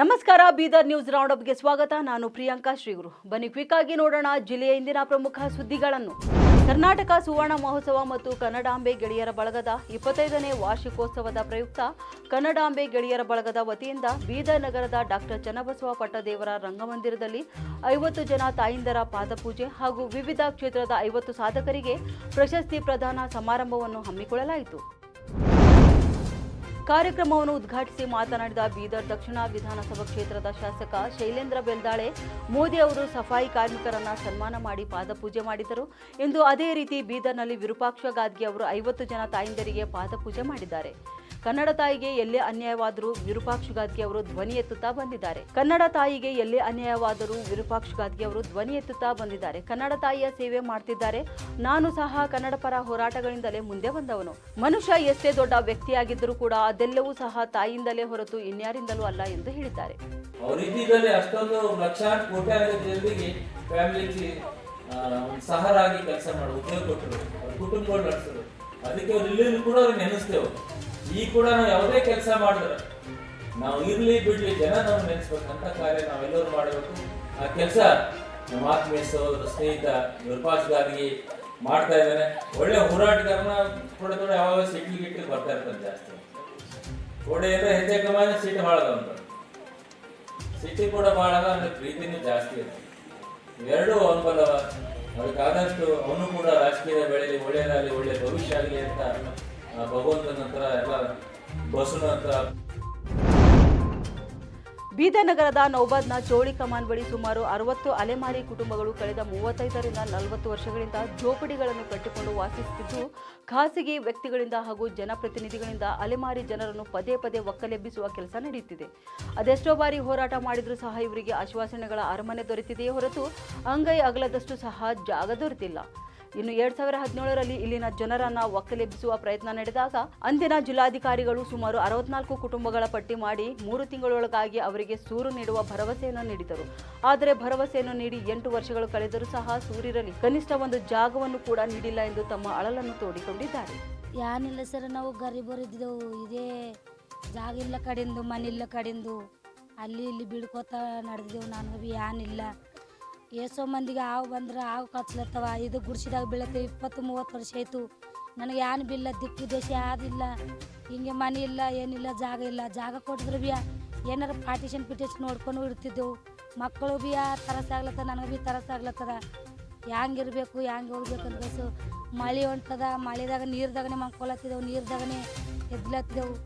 ನಮಸ್ಕಾರ, Bidar news round ಅಪ್ಗೆ ಸ್ವಾಗತ. ನಾನು ಪ್ರಿಯಾಂಕಾ ಶ್ರೀಗುರು. ಬನ್ನಿ ಕ್ವಿಕ್ ಆಗಿ ನೋಡೋಣ ಜಿಲ್ಲೆಯ ಇಂದಿನ ಪ್ರಮುಖ ಸುದ್ದಿಗಳನ್ನು. ಕರ್ನಾಟಕ ಸುವರ್ಣ ಮಹೋತ್ಸವ ಮತ್ತು ಕನ್ನಡಾಂಬೆ ಗೆಳೆಯರ ಬಳಗದ 25ನೇ ವಾರ್ಷಿಕೋತ್ಸವದ ಪ್ರಯುಕ್ತ ಕನ್ನಡಾಂಬೆ ಗೆಳೆಯರ ಬಳಗದ ವತಿಯಿಂದ ಬೀದರ್ ನಗರದ ಡಾಕ್ಟರ್ ಚನ್ನಬಸವ ಪಟ್ಟದೇವರ ರಂಗಮಂದಿರದಲ್ಲಿ 50 ಜನ ತಾಯಿಂದರ ಪಾದಪೂಜೆ ಹಾಗೂ ವಿವಿಧ ಕ್ಷೇತ್ರದ 50 ಸಾಧಕರಿಗೆ ಪ್ರಶಸ್ತಿ ಪ್ರದಾನ ಸಮಾರಂಭವನ್ನು ಹಮ್ಮಿಕೊಳ್ಳಲಾಯಿತು. ಕಾರ್ಯಕ್ರಮವನ್ನು ಉದ್ಘಾಟಿಸಿ ಮಾತನಾಡಿದ ಬೀದರ್ ದಕ್ಷಿಣ ವಿಧಾನಸಭಾ ಕ್ಷೇತ್ರದ ಶಾಸಕ ಶೈಲೇಂದ್ರ ಬೆಲ್ದಾಳೆ, ಮೋದಿ ಅವರು ಸಫಾಯಿ ಕಾರ್ಮಿಕರನ್ನ ಸನ್ಮಾನ ಮಾಡಿ ಪಾದಪೂಜೆ ಮಾಡಿದರು ಎಂದು ಅದೇ ರೀತಿ ಬೀದರ್ನಲ್ಲಿ ವಿರೂಪಾಕ್ಷ ಗಾದ್ಗೆ ಅವರು 50 ಜನ ತಾಯಿಂದರಿಗೆ ಪಾದಪೂಜೆ ಮಾಡಿದ್ದಾರೆ. ಕನ್ನಡ ತಾಯಿಗೆ ಎಲ್ಲೇ ಅನ್ಯಾಯವಾದರೂ ವಿರೂಪಾಕ್ಷ ಗಾದ್ಗೆ ಅವರು ಧ್ವನಿ ಎತ್ತುತ್ತಾ ಬಂದಿದ್ದಾರೆ. ಕನ್ನಡ ತಾಯಿಗೆ ಎಲ್ಲೇ ಅನ್ಯಾಯವಾದರೂ ವಿರೂಪಾಕ್ಷ ಗಾದ್ಗೆ ಅವರು ಧ್ವನಿ ಎತ್ತುತ್ತಾ ಬಂದಿದ್ದಾರೆ. ಕನ್ನಡ ತಾಯಿಯ ಸೇವೆ ಮಾಡ್ತಿದ್ದಾರೆ. ನಾನು ಸಹ ಕನ್ನಡ ಪರ ಹೋರಾಟಗಳಿಂದಲೇ ಮುಂದೆ ಬಂದವನು. ಮನುಷ್ಯ ಎಷ್ಟೇ ದೊಡ್ಡ ವ್ಯಕ್ತಿಯಾಗಿದ್ದರೂ ಕೂಡ ಅದೆಲ್ಲವೂ ಸಹ ತಾಯಿಯಿಂದಲೇ ಹೊರತು ಇನ್ಯಾರಿಂದಲೂ ಅಲ್ಲ ಎಂದು ಹೇಳಿದ್ದಾರೆ. ಅಷ್ಟೊಂದು ಲಕ್ಷಾಂತರ ಕೋಟ್ಯಾಂತರ ಜನರಿಗೆ ಫ್ಯಾಮಿಲಿಗೆ ಸಹಾರಾಗಿ ಕೆಲಸ ಮಾಡುವ ಉದ್ಯೋಗ ಕೊಟ್ಟರು, ಕುಟುಂಬಗಳು ನಡೆಸಿದ್ರು. ಅದಕ್ಕೆ ಅವ್ರು ಇಲ್ಲಿ ಕೂಡ ಅವ್ರಿಗೆ ನೆನೆಸ್ತೇವೆ. ಈ ಕೂಡ ನಾವು ಯಾವುದೇ ಕೆಲಸ ಮಾಡಿದ್ರೆ ನಾವು ಇರ್ಲಿ ಬಿಡ್ಲಿ ಜನ ನಾವು ನೆನೆಸ್ಬೇಕಂತ ಕಾರ್ಯ ನಾವೆಲ್ಲರೂ ಮಾಡಬೇಕು. ಆ ಕೆಲಸ ನಮ್ಮ ಆತ್ಮೀಯ ಸಹೋದರ ಸ್ನೇಹಿತ ವಿರೂಪಾಕ್ಷ ಗಾದ್ಗೆ ಮಾಡ್ತಾ ಇದ್ದಾನೆ. ಒಳ್ಳೆ ಹೋರಾಟಗಾರನ ಕೂಡ ಯಾವಾಗ ಸಿಟಿ ಗಿಟ್ಟಿ ಬರ್ತಾ ಇರ್ತಾರೆ. ಜಾಸ್ತಿ ಥೋಡೆ ಎಲ್ಲ ಹೆಜ್ಜೆ ಕಮಾನ ಸಿಟಿ ಬಾಳದ ಅಂತ ಸಿಟಿ ಕೂಡ ಬಾಳದ ಅಂದ್ರೆ ಪ್ರೀತಿನೂ ಜಾಸ್ತಿ ಇರ್ತದೆ. ಇವೆರಡೂ ಅನ್ಬಲ್ಲವ. ಅದಕ್ಕಾದಷ್ಟು ಅವನು ಕೂಡ ರಾಜಕೀಯ ಬೆಳೆಯಲ್ಲಿ ಒಳ್ಳೆಯದಾಗಲಿ, ಒಳ್ಳೆ ಭವಿಷ್ಯ ಆಗಲಿ ಅಂತ ಭಗವಂತನ ಹತ್ರ ಎಲ್ಲ ಬಸವನ ಹತ್ರ. ಬೀದರ್ ನಗರದ ನೌಬಾದ್ನ ಚೌಳಿ ಕಮಾನ್ ಬಳಿ ಸುಮಾರು 60 ಅಲೆಮಾರಿ ಕುಟುಂಬಗಳು ಕಳೆದ 35ರಿಂದ 40 ವರ್ಷಗಳಿಂದ ಜೋಪಡಿಗಳನ್ನು ಕಟ್ಟಿಕೊಂಡು ವಾಸಿಸುತ್ತಿದ್ದು, ಖಾಸಗಿ ವ್ಯಕ್ತಿಗಳಿಂದ ಹಾಗೂ ಜನಪ್ರತಿನಿಧಿಗಳಿಂದ ಅಲೆಮಾರಿ ಜನರನ್ನು ಪದೇ ಪದೇ ಒಕ್ಕಲೆಬ್ಬಿಸುವ ಕೆಲಸ ನಡೆಯುತ್ತಿದೆ. ಅದೆಷ್ಟೋ ಬಾರಿ ಹೋರಾಟ ಮಾಡಿದರೂ ಸಹ ಇವರಿಗೆ ಆಶ್ವಾಸನೆಗಳ ಅರಮನೆ ದೊರೆತಿದೆಯೇ ಹೊರತು ಅಂಗೈ ಅಗಲದಷ್ಟು ಸಹ ಜಾಗ ದೊರೆತಿಲ್ಲ. ಇನ್ನು 2017ರಲ್ಲಿ ಇಲ್ಲಿನ ಜನರನ್ನ ಒಕ್ಕಲೆಬ್ಬಿಸುವ ಪ್ರಯತ್ನ ನಡೆದಾಗ ಅಂದಿನ ಜಿಲ್ಲಾಧಿಕಾರಿಗಳು ಸುಮಾರು 64 ಕುಟುಂಬಗಳ ಪಟ್ಟಿ ಮಾಡಿ 3 ತಿಂಗಳೊಳಗಾಗಿ ಅವರಿಗೆ ಸೂರು ನೀಡುವ ಭರವಸೆಯನ್ನು ನೀಡಿದರು. ಆದರೆ ಭರವಸೆಯನ್ನು ನೀಡಿ 8 ವರ್ಷಗಳು ಕಳೆದರೂ ಸಹ ಸೂರಿರಲಿ ಕನಿಷ್ಠ ಒಂದು ಜಾಗವನ್ನು ಕೂಡ ನೀಡಿಲ್ಲ ಎಂದು ತಮ್ಮ ಅಳಲನ್ನು ತೋಡಿಕೊಂಡಿದ್ದಾರೆ. ಯಾನಿಲ್ಲ ಸರ್, ನಾವು ಗರೀಬರು ಇದ್ದೆವು. ಇದೇ ಜಾಗ ಇಲ್ಲ ಕಡೆಂದು, ಮನೆ ಇಲ್ಲ ಕಡೆಂದು ಅಲ್ಲಿ ಇಲ್ಲಿ ಬೀಳ್ಕೋತ ನಡೆದಿದ್ದೆವು. ನನಗೆ ಬಿ ಯಾನಿಲ್ಲ. ಎಷ್ಟೋ ಮಂದಿಗೆ ಹಾವು ಬಂದ್ರೆ ಹಾವು ಕಚ್ಲತ್ತವ. ಇದು ಗುಡ್ಸಿದಾಗ ಬೀಳತ್ತೆ. 20-30 ವರ್ಷ ಆಯಿತು. ನನಗೆ ಯಾನು ಬಿಲ್ಲ, ದಿಕ್ಕು ದೇಶ ಯಾವ್ದಿಲ್ಲ. ಹಿಂಗೆ ಮನೆ ಇಲ್ಲ, ಏನಿಲ್ಲ, ಜಾಗ ಇಲ್ಲ. ಜಾಗ ಕೊಟ್ಟಿದ್ರೆ ಬಿ ಏನಾರು ಪಾರ್ಟಿಷನ್ ನೋಡ್ಕೊಂಡು ಇಡ್ತಿದ್ದೆವು. ಮಕ್ಕಳು ಬಿ ತರಸಾಗ್ಲತ್ತದ, ನನಗೆ ಬಿ ತರಸಾಗ್ಲತ್ತದ. ಹ್ಯಾಂಗಿರ್ಬೇಕು, ಹ್ಯಾಂಗೆ ಹೋಗ್ಬೇಕಂತ ಬಸ್ಸು ಮಳೆ ಹೊಂಟದ. ಮಳೆದಾಗ ನೀರ್ದಾಗನೇ ಮಕ್ಕೊಳತ್ತಿದ್ದೆವು, ನೀರ್ದಾಗನೇ ಎದ್ಲತ್ತಿದ್ದೆವು.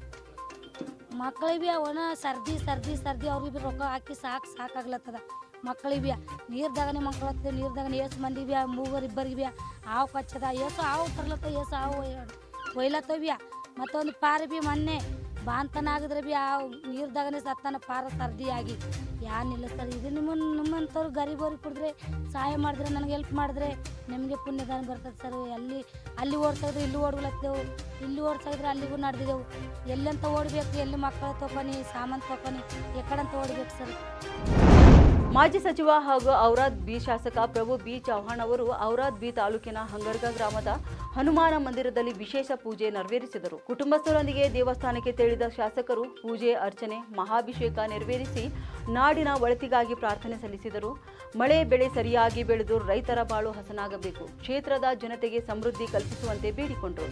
ಮಕ್ಕಳಿಗೆ ಬಿ ಅವನ ಸರ್ದಿ ಅವ್ರಿಗೆ ಬಿ ರೊಕ್ಕ ಹಾಕಿ ಸಾಕಾಗ್ಲತ್ತದ. ಮಕ್ಕಳಿಗೆ ಬಿ ನೀರ್ದಾಗನೇ ಮಕ್ಕಳತ್ತಿದ್ದೆವು. ನೀರ್ದಾಗನೇ ಏಸು ಮಂದಿ ಬಿ ಮೂವರಿಬ್ಬರಿಗೆ ಬಿ ಹಾವು ಕಚ್ಚದ. ಏಸು ಹಾವು ತರ್ಲತ್ತವ, ಏಸು ಹಾವು ಒಯ್ಲತ್ತವ ಬಿ. ಮತ್ತೊಂದು ಪಾರ ಬಿ ಮೊನ್ನೆ ಬಾಂತನ ಆಗಿದ್ರೆ ಬಿ ಆ ನೀರ್ದಾಗನೇ ಸತ್ತಾನ ಪಾರ ಸರ್ದಿಯಾಗಿ. ಯಾನಿಲ್ಲ ಸರ್. ಇದು ನಿಮ್ಮಂಥವ್ರು ಗರೀಬರಿಗೆ ಕೊಡಿದ್ರೆ, ಸಹಾಯ ಮಾಡಿದ್ರೆ, ನನಗೆ ಹೆಲ್ಪ್ ಮಾಡಿದ್ರೆ ನಿಮಗೆ ಪುಣ್ಯದಾನ ಬರ್ತದೆ ಸರ್. ಅಲ್ಲಿ ಓಡ್ತಾಯಿದ್ರು, ಇಲ್ಲಿ ಓಡ್ಲತ್ತೇವು. ಇಲ್ಲಿ ಓಡ್ತಾಯಿದ್ರೆ ಅಲ್ಲಿಗೂ ನಡೆದಿದ್ದೆವು. ಎಲ್ಲಂತ ಓಡಬೇಕು, ಎಲ್ಲಿ ಮಕ್ಕಳು ತೊಗೊನಿ, ಸಾಮಾನು ತೊಗೊನಿ, ಎಕ್ಕಡಂತ ಓಡಬೇಕು ಸರ್. ಮಾಜಿ ಸಚಿವ ಹಾಗೂ ಔರಾದ್ ಬಿ ಶಾಸಕ ಪ್ರಭು ಬಿ ಚೌಹಾಣ್ ಅವರು ಔರಾದ್ ಬಿ ತಾಲೂಕಿನ ಹಂಗರ್ಗ ಗ್ರಾಮದ ಹನುಮಾನ ಮಂದಿರದಲ್ಲಿ ವಿಶೇಷ ಪೂಜೆ ನೆರವೇರಿಸಿದರು. ಕುಟುಂಬಸ್ಥರೊಂದಿಗೆ ದೇವಸ್ಥಾನಕ್ಕೆ ತೆರಳಿದ ಶಾಸಕರು ಪೂಜೆ, ಅರ್ಚನೆ, ಮಹಾಭಿಷೇಕ ನೆರವೇರಿಸಿ ನಾಡಿನ ಒಳಿತಿಗಾಗಿ ಪ್ರಾರ್ಥನೆ ಸಲ್ಲಿಸಿದರು. ಮಳೆ ಬೆಳೆ ಸರಿಯಾಗಿ ಬೆಳೆದು ರೈತರ ಬಾಳು ಹಸನಾಗಬೇಕು, ಕ್ಷೇತ್ರದ ಜನತೆಗೆ ಸಮೃದ್ಧಿ ಕಲ್ಪಿಸುವಂತೆ ಬೇಡಿಕೊಂಡರು.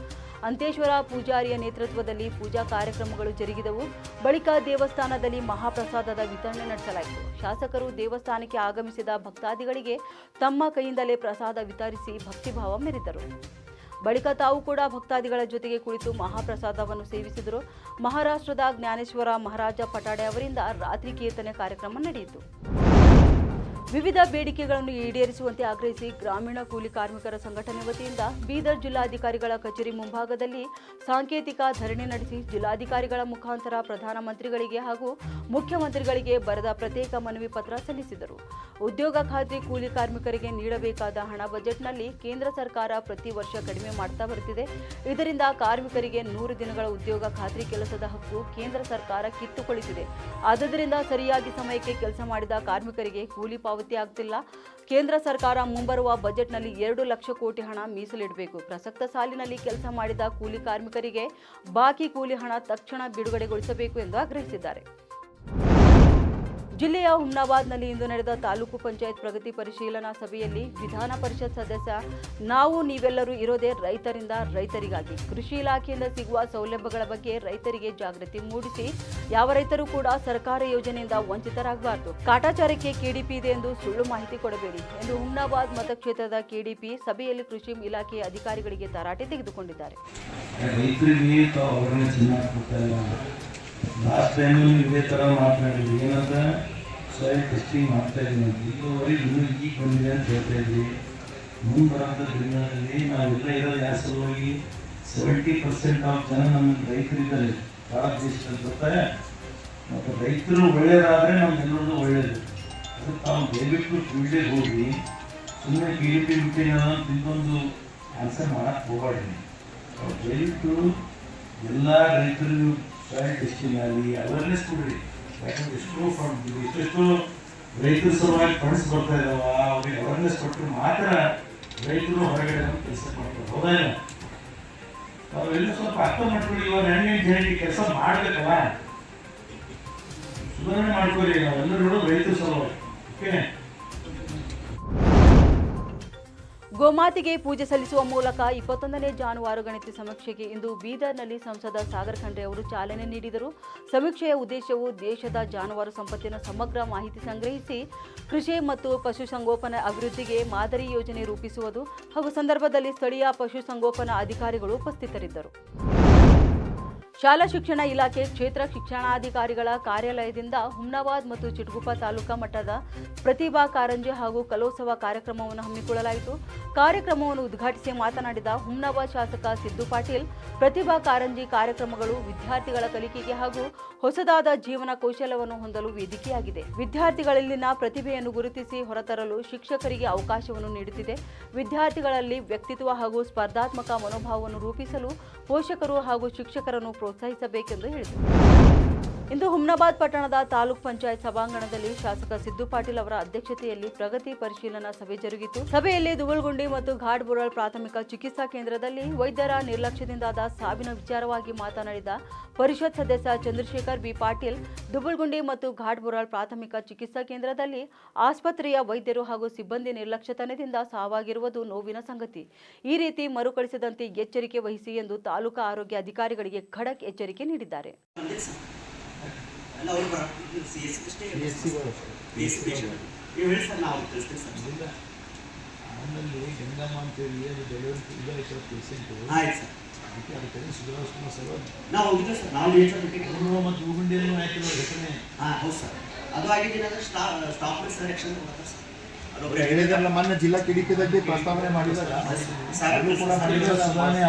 ಅಂತೇಶ್ವರ ಪೂಜಾರಿಯ ನೇತೃತ್ವದಲ್ಲಿ ಪೂಜಾ ಕಾರ್ಯಕ್ರಮಗಳು ಜರುಗಿದವು. ಬಳಿಕ ದೇವಸ್ಥಾನದಲ್ಲಿ ಮಹಾಪ್ರಸಾದದ ವಿತರಣೆ ನಡೆಸಲಾಯಿತು. ಶಾಸಕರು ದೇವಸ್ಥಾನಕ್ಕೆ ಆಗಮಿಸಿದ ಭಕ್ತಾದಿಗಳಿಗೆ ತಮ್ಮ ಕೈಯಿಂದಲೇ ಪ್ರಸಾದ ವಿತರಿಸಿ ಭಕ್ತಿಭಾವ ಮೆರೆದರು. ಬಳಿಕ ತಾವು ಕೂಡ ಭಕ್ತಾದಿಗಳ ಜೊತೆಗೆ ಕುಳಿತು ಮಹಾಪ್ರಸಾದವನ್ನು ಸೇವಿಸಿದರು. ಮಹಾರಾಷ್ಟ್ರದ ಜ್ಞಾನೇಶ್ವರ ಮಹಾರಾಜ ಪಟಾಡೆ ಅವರಿಂದ ರಾತ್ರಿ ಕೀರ್ತನೆ ಕಾರ್ಯಕ್ರಮ ನಡೆಯಿತು. ವಿವಿಧ ಬೇಡಿಕೆಗಳನ್ನು ಈಡೇರಿಸುವಂತೆ ಆಗ್ರಹಿಸಿ ಗ್ರಾಮೀಣ ಕೂಲಿ ಕಾರ್ಮಿಕರ ಸಂಘಟನೆ ವತಿಯಿಂದ ಬೀದರ್ ಜಿಲ್ಲಾಧಿಕಾರಿಗಳ ಕಚೇರಿ ಮುಂಭಾಗದಲ್ಲಿ ಸಾಂಕೇತಿಕ ಧರಣಿ ನಡೆಸಿ ಜಿಲ್ಲಾಧಿಕಾರಿಗಳ ಮುಖಾಂತರ ಪ್ರಧಾನಮಂತ್ರಿಗಳಿಗೆ ಹಾಗೂ ಮುಖ್ಯಮಂತ್ರಿಗಳಿಗೆ ಬರೆದ ಪ್ರತ್ಯೇಕ ಮನವಿ ಪತ್ರ ಸಲ್ಲಿಸಿದರು. ಉದ್ಯೋಗ ಖಾತ್ರಿ ಕೂಲಿ ಕಾರ್ಮಿಕರಿಗೆ ನೀಡಬೇಕಾದ ಹಣ ಬಜೆಟ್ನಲ್ಲಿ ಕೇಂದ್ರ ಸರ್ಕಾರ ಪ್ರತಿ ವರ್ಷ ಕಡಿಮೆ ಮಾಡ್ತಾ ಬರುತ್ತಿದೆ. ಇದರಿಂದ ಕಾರ್ಮಿಕರಿಗೆ 100 ದಿನಗಳ ಉದ್ಯೋಗ ಖಾತ್ರಿ ಕೆಲಸದ ಹಕ್ಕು ಕೇಂದ್ರ ಸರ್ಕಾರ ಕಿತ್ತುಕೊಳ್ಳುತ್ತಿದೆ. ಆದ್ದರಿಂದ ಸರಿಯಾಗಿ ಸಮಯಕ್ಕೆ ಕೆಲಸ ಮಾಡಿದ ಕಾರ್ಮಿಕರಿಗೆ ಕೂಲಿ ಪಾವತಿ ಆಗ್ತಿಲ್ಲ. ಕೇಂದ್ರ ಸರ್ಕಾರ ಮುಂಬರುವ ಬಜೆಟ್ನಲ್ಲಿ 2 ಲಕ್ಷ ಕೋಟಿ ಹಣ ಮೀಸಲಿಡಬೇಕು. ಪ್ರಸಕ್ತ ಸಾಲಿನಲ್ಲಿ ಕೆಲಸ ಮಾಡಿದ ಕೂಲಿ ಕಾರ್ಮಿಕರಿಗೆ ಬಾಕಿ ಕೂಲಿ ಹಣ ತಕ್ಷಣ ಬಿಡುಗಡೆಗೊಳಿಸಬೇಕು ಎಂದು ಆಗ್ರಹಿಸಿದ್ದಾರೆ. ಜಿಲ್ಲೆಯ ಹುಮ್ನಾಬಾದ್ನಲ್ಲಿ ಇಂದು ನಡೆದ ತಾಲೂಕು ಪಂಚಾಯತ್ ಪ್ರಗತಿ ಪರಿಶೀಲನಾ ಸಭೆಯಲ್ಲಿ ವಿಧಾನ ಪರಿಷತ್ ಸದಸ್ಯ ನಾವು ನೀವೆಲ್ಲರೂ ಇರೋದೇ ರೈತರಿಂದ ರೈತರಿಗಾಗಿ ಕೃಷಿ ಇಲಾಖೆಯಿಂದ ಸಿಗುವ ಸೌಲಭ್ಯಗಳ ಬಗ್ಗೆ ರೈತರಿಗೆ ಜಾಗೃತಿ ಮೂಡಿಸಿ ಯಾವ ರೈತರು ಕೂಡ ಸರ್ಕಾರ ಯೋಜನೆಯಿಂದ ವಂಚಿತರಾಗಬಾರದು. ಕಾಟಾಚಾರಕ್ಕೆ ಕೆಡಿಪಿ ಇದೆ ಎಂದು ಸುಳ್ಳು ಮಾಹಿತಿ ಕೊಡಬೇಡಿ ಎಂದು ಹುಮ್ನಾಬಾದ್ ಮತಕ್ಷೇತ್ರದ ಕೆಡಿಪಿ ಸಭೆಯಲ್ಲಿ ಕೃಷಿ ಇಲಾಖೆಯ ಅಧಿಕಾರಿಗಳಿಗೆ ತರಾಟೆ ತೆಗೆದುಕೊಂಡಿದ್ದಾರೆ. ಲಾಸ್ಟ್ ಟೈಮು ಇದೇ ಥರ ಮಾತನಾಡಿದ್ವಿ, ಏನಂದ್ರೆ ಸಾಯಿಲ್ ಟೆಸ್ಟಿಂಗ್ ಮಾಡ್ತಾ ಇದ್ದೀವಿ, ಇಲ್ಲಿವರೆಗೆ ಇನ್ನೂ ಈಗ ಬಂದಿದೆ ಅಂತ ಹೇಳ್ತಾ ಇದ್ವಿ. ಮುಂದೆ ಬರೋಂಥ ದಿನಗಳಲ್ಲಿ ನಾವೆಲ್ಲ ಇರೋದು ಯಾವ ಸಲುವಾಗಿ 70% ಆಫ್ ಜನ ನಮ್ಮ ರೈತರಿದ್ದಾರೆ ಭಾರತ ದೇಶದಲ್ಲಿ ಬರ್ತಾರೆ. ಮತ್ತು ರೈತರು ಒಳ್ಳೆಯದಾದರೆ ನಮ್ಗೆಲ್ಲರಿಗೂ ಒಳ್ಳೆಯದು. ಅದಕ್ಕೆ ತಾವು ದಯವಿಟ್ಟು ಫೀಲ್ಡಿಗೆ ಹೋಗಿ ಸುಮ್ಮನೆ KDP ಮೀಟಿಂಗ್ ತಿಂದೊಂದು ಆನ್ಸರ್ ಮಾಡೋಕ್ಕೆ ಹೋಗಬೇಡ್ರಿ. ದಯವಿಟ್ಟು ಎಲ್ಲ ರೈತರಿಗೂ ಸಾಯಿಲ್ ಟೆಸ್ಟಿಂಗ್ ಆಗಲಿ ಅವೇರ್ನೆಸ್ ಕೊಡ್ರಿ. ಯಾಕಂದ್ರೆ ಎಷ್ಟೆಷ್ಟು ರೈತರ ಸಲುವಾಗಿ ಫಂಡ್ಸ್ ಬರ್ತಾ ಇದಾವ, ಅವ್ರಿಗೆ ಅವೇರ್ನೆಸ್ ಕೊಟ್ಟರೆ ಮಾತ್ರ ರೈತರು ಹೊರಗಡೆ ಕೆಲಸ ಮಾಡ್ತಾರೆ. ಹೌದಾ ಇಲ್ಲ? ನಾವೆಲ್ಲ ಸ್ವಲ್ಪ ಅರ್ಥ ಮಾಡ್ಕೊಳ್ಳಿ. ಇವಾಗ ಹೆಣ್ಣು ಕೆಲಸ ಮಾಡಬೇಕಲ್ಲ, ಸುಧಾರಣೆ ಮಾಡ್ಕೊಳ್ಳಿ. ನಾವೆಲ್ಲರೂ ರೈತರ ಸಲುವಾಗಿ. ಓಕೆ. ಗೋಮಾತೆಗೆ ಪೂಜೆ ಸಲ್ಲಿಸುವ ಮೂಲಕ 21ನೇ ಜಾನುವಾರು ಗಣತಿ ಸಮೀಕ್ಷೆಗೆ ಇಂದು ಬೀದರ್ನಲ್ಲಿ ಸಂಸದ ಸಾಗರ್ ಖಂಡ್ರೆ ಅವರು ಚಾಲನೆ ನೀಡಿದರು. ಸಮೀಕ್ಷೆಯ ಉದ್ದೇಶವು ದೇಶದ ಜಾನುವಾರು ಸಂಪತ್ತಿನ ಸಮಗ್ರ ಮಾಹಿತಿ ಸಂಗ್ರಹಿಸಿ ಕೃಷಿ ಮತ್ತು ಪಶುಸಂಗೋಪನಾ ಅಭಿವೃದ್ಧಿಗೆ ಮಾದರಿ ಯೋಜನೆ ರೂಪಿಸುವುದು ಹಾಗೂ ಸಂದರ್ಭದಲ್ಲಿ ಸ್ಥಳೀಯ ಪಶುಸಂಗೋಪನಾ ಅಧಿಕಾರಿಗಳು ಉಪಸ್ಥಿತರಿದ್ದರು. ಶಾಲಾ ಶಿಕ್ಷಣ ಇಲಾಖೆ ಕ್ಷೇತ್ರ ಶಿಕ್ಷಣಾಧಿಕಾರಿಗಳ ಕಾರ್ಯಾಲಯದಿಂದ ಹುಮ್ನಾಬಾದ್ ಮತ್ತು ಚಿಟಗುಪ್ಪ ತಾಲೂಕಾ ಮಟ್ಟದ ಪ್ರತಿಭಾ ಕಾರಂಜಿ ಹಾಗೂ ಕಲೋತ್ಸವ ಕಾರ್ಯಕ್ರಮವನ್ನು ಹಮ್ಮಿಕೊಳ್ಳಲಾಯಿತು. ಕಾರ್ಯಕ್ರಮವನ್ನು ಉದ್ಘಾಟಿಸಿ ಮಾತನಾಡಿದ ಹುಮ್ನಾಬಾದ್ ಶಾಸಕ ಸಿದ್ದು ಪಾಟೀಲ್, ಪ್ರತಿಭಾ ಕಾರಂಜಿ ಕಾರ್ಯಕ್ರಮಗಳು ವಿದ್ಯಾರ್ಥಿಗಳ ಕಲಿಕೆಗೆ ಹಾಗೂ ಹೊಸದಾದ ಜೀವನ ಕೌಶಲ್ಯವನ್ನು ಹೊಂದಲು ವೇದಿಕೆಯಾಗಿದೆ. ವಿದ್ಯಾರ್ಥಿಗಳಲ್ಲಿನ ಪ್ರತಿಭೆಯನ್ನು ಗುರುತಿಸಿ ಹೊರತರಲು ಶಿಕ್ಷಕರಿಗೆ ಅವಕಾಶವನ್ನು ನೀಡುತ್ತಿದೆ. ವಿದ್ಯಾರ್ಥಿಗಳಲ್ಲಿ ವ್ಯಕ್ತಿತ್ವ ಹಾಗೂ ಸ್ಪರ್ಧಾತ್ಮಕ ಮನೋಭಾವವನ್ನು ರೂಪಿಸಲು ಪೋಷಕರು ಹಾಗೂ ಶಿಕ್ಷಕರನ್ನು ಪ್ರೋತ್ಸಾಹಿಸಬೇಕೆಂದು ಹೇಳಿದರು. ಇಂದು ಹುಮ್ನಾಬಾದ್ ಪಟ್ಟಣದ ತಾಲೂಕ್ ಪಂಚಾಯತ್ ಸಭಾಂಗಣದಲ್ಲಿ ಶಾಸಕ ಸಿದ್ದು ಪಾಟೀಲ್ ಅವರ ಅಧ್ಯಕ್ಷತೆಯಲ್ಲಿ ಪ್ರಗತಿ ಪರಿಶೀಲನಾ ಸಭೆ ಜರುಗಿತು. ಸಭೆಯಲ್ಲಿ ದುಬಲ್ಗುಂಡಿ ಮತ್ತು ಘಾಟ್ಬೋರಲ್ ಪ್ರಾಥಮಿಕ ಚಿಕಿತ್ಸಾ ಕೇಂದ್ರದಲ್ಲಿ ವೈದ್ಯರ ನಿರ್ಲಕ್ಷ್ಯದಿಂದಾದ ಸಾವಿನ ವಿಚಾರವಾಗಿ ಮಾತನಾಡಿದ ಪರಿಷತ್ ಸದಸ್ಯ ಚಂದ್ರಶೇಖರ್ ಬಿ ಪಾಟೀಲ್, ದುಬಲ್ಗುಂಡಿ ಮತ್ತು ಘಾಟ್ಬೋರಲ್ ಪ್ರಾಥಮಿಕ ಚಿಕಿತ್ಸಾ ಕೇಂದ್ರದಲ್ಲಿ ಆಸ್ಪತ್ರೆಯ ವೈದ್ಯರು ಹಾಗೂ ಸಿಬ್ಬಂದಿ ನಿರ್ಲಕ್ಷ್ಯತನದಿಂದ ಸಾವಾಗಿರುವುದು ನೋವಿನ ಸಂಗತಿ. ಈ ರೀತಿ ಮರುಕಳಿಸದಂತೆ ಎಚ್ಚರಿಕೆ ವಹಿಸಿ ಎಂದು ತಾಲೂಕಾ ಆರೋಗ್ಯ ಅಧಿಕಾರಿಗಳಿಗೆ ಖಡಕ್ ಎಚ್ಚರಿಕೆ ನೀಡಿದ್ದಾರೆ. ಎಲ್ಲ ಅವರು ಬರೋದು CSC ಹೇಳಿ ಸರ್, ನಾವು ತಿಳಿಸ್ತೀವಿ ಸರ್. ಆಮೇಲೆ ಗಂಗಮ್ಮ ಅಂತೇಳಿ ಅದು ಡೆಲಿವರಿ ಇದಾಯ್ತು ಪೇಷೆಂಟು. ಆಯ್ತು ಸರ್. ಅದಕ್ಕೆ ಅದಕ್ಕೆ ಸುಧಾರಿಸ್ಕೊಂಡು ಸರ್ ನಾವು ಹೋಗಿದ್ದೆ ಸರ್. ನಾವು ಮತ್ತು ಹೂಗುಂಡಿಯನ್ನು ಆಯ್ತು ಘಟನೆ. ಹೌದು ಸರ್. ಅದು ಆಗಿದ್ದೀನಿ ಅಂದರೆ ಸ್ಟಾಪ್ ಸೆಲೆಕ್ಷನ್ ಬರುತ್ತೆ ಸರ್. ಅದೊಬ್ಬರು ಹೇಳಿದ್ರಲ್ಲ ಮೊನ್ನೆ ಜಿಲ್ಲಾ KDPದಲ್ಲಿ ಪ್ರಸ್ತಾವನೆ ಮಾಡಿದಾಗ ಸುಧಾರಣೆ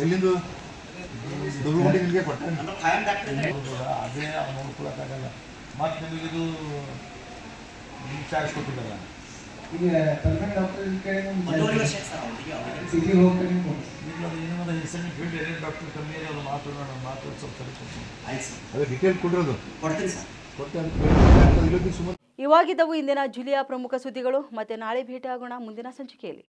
ಎಲ್ಲಿಂದು ದುರ್ಗುಂಡಿ ನಿಮಗೆ ಕೊಟ್ಟೆ ಅದೇ ಅವ್ನು ನೋಡ್ಕೊಳಕ್ಕಾಗಲ್ಲ. ಮತ್ತು ನಿಮಗಿದು ಚಾರ್ಜ್ ಕೊಟ್ಟಿದ್ದಲ್ಲ ಈಗ ಗೌರ್ಮೆಂಟ್ ಡಾಕ್ಟರ್ ಡಾಕ್ಟರ್ ಕಮ್ಮಿ ಅದು ಮಾತಾಡೋಣ ಸ್ವಲ್ಪ ಆಯ್ತು ಅದೇ ಡೀಟೇಲ್ ಕೊಟ್ಟಿರೋದು ಕೊಡ್ತೀನಿ ಸರ್. ಕೊಟ್ಟೆ ಅದಕ್ಕೆ ಸುಮ್ಮನೆ ಇವಾಗಿದ್ದವು ಇಂದಿನ ಜಿಲ್ಲೆಯ ಪ್ರಮುಖ ಸುದ್ದಿಗಳು. ಮತ್ತೆ ನಾಳೆ ಭೇಟಿಯಾಗೋಣ ಮುಂದಿನ ಸಂಚಿಕೆಯಲ್ಲಿ.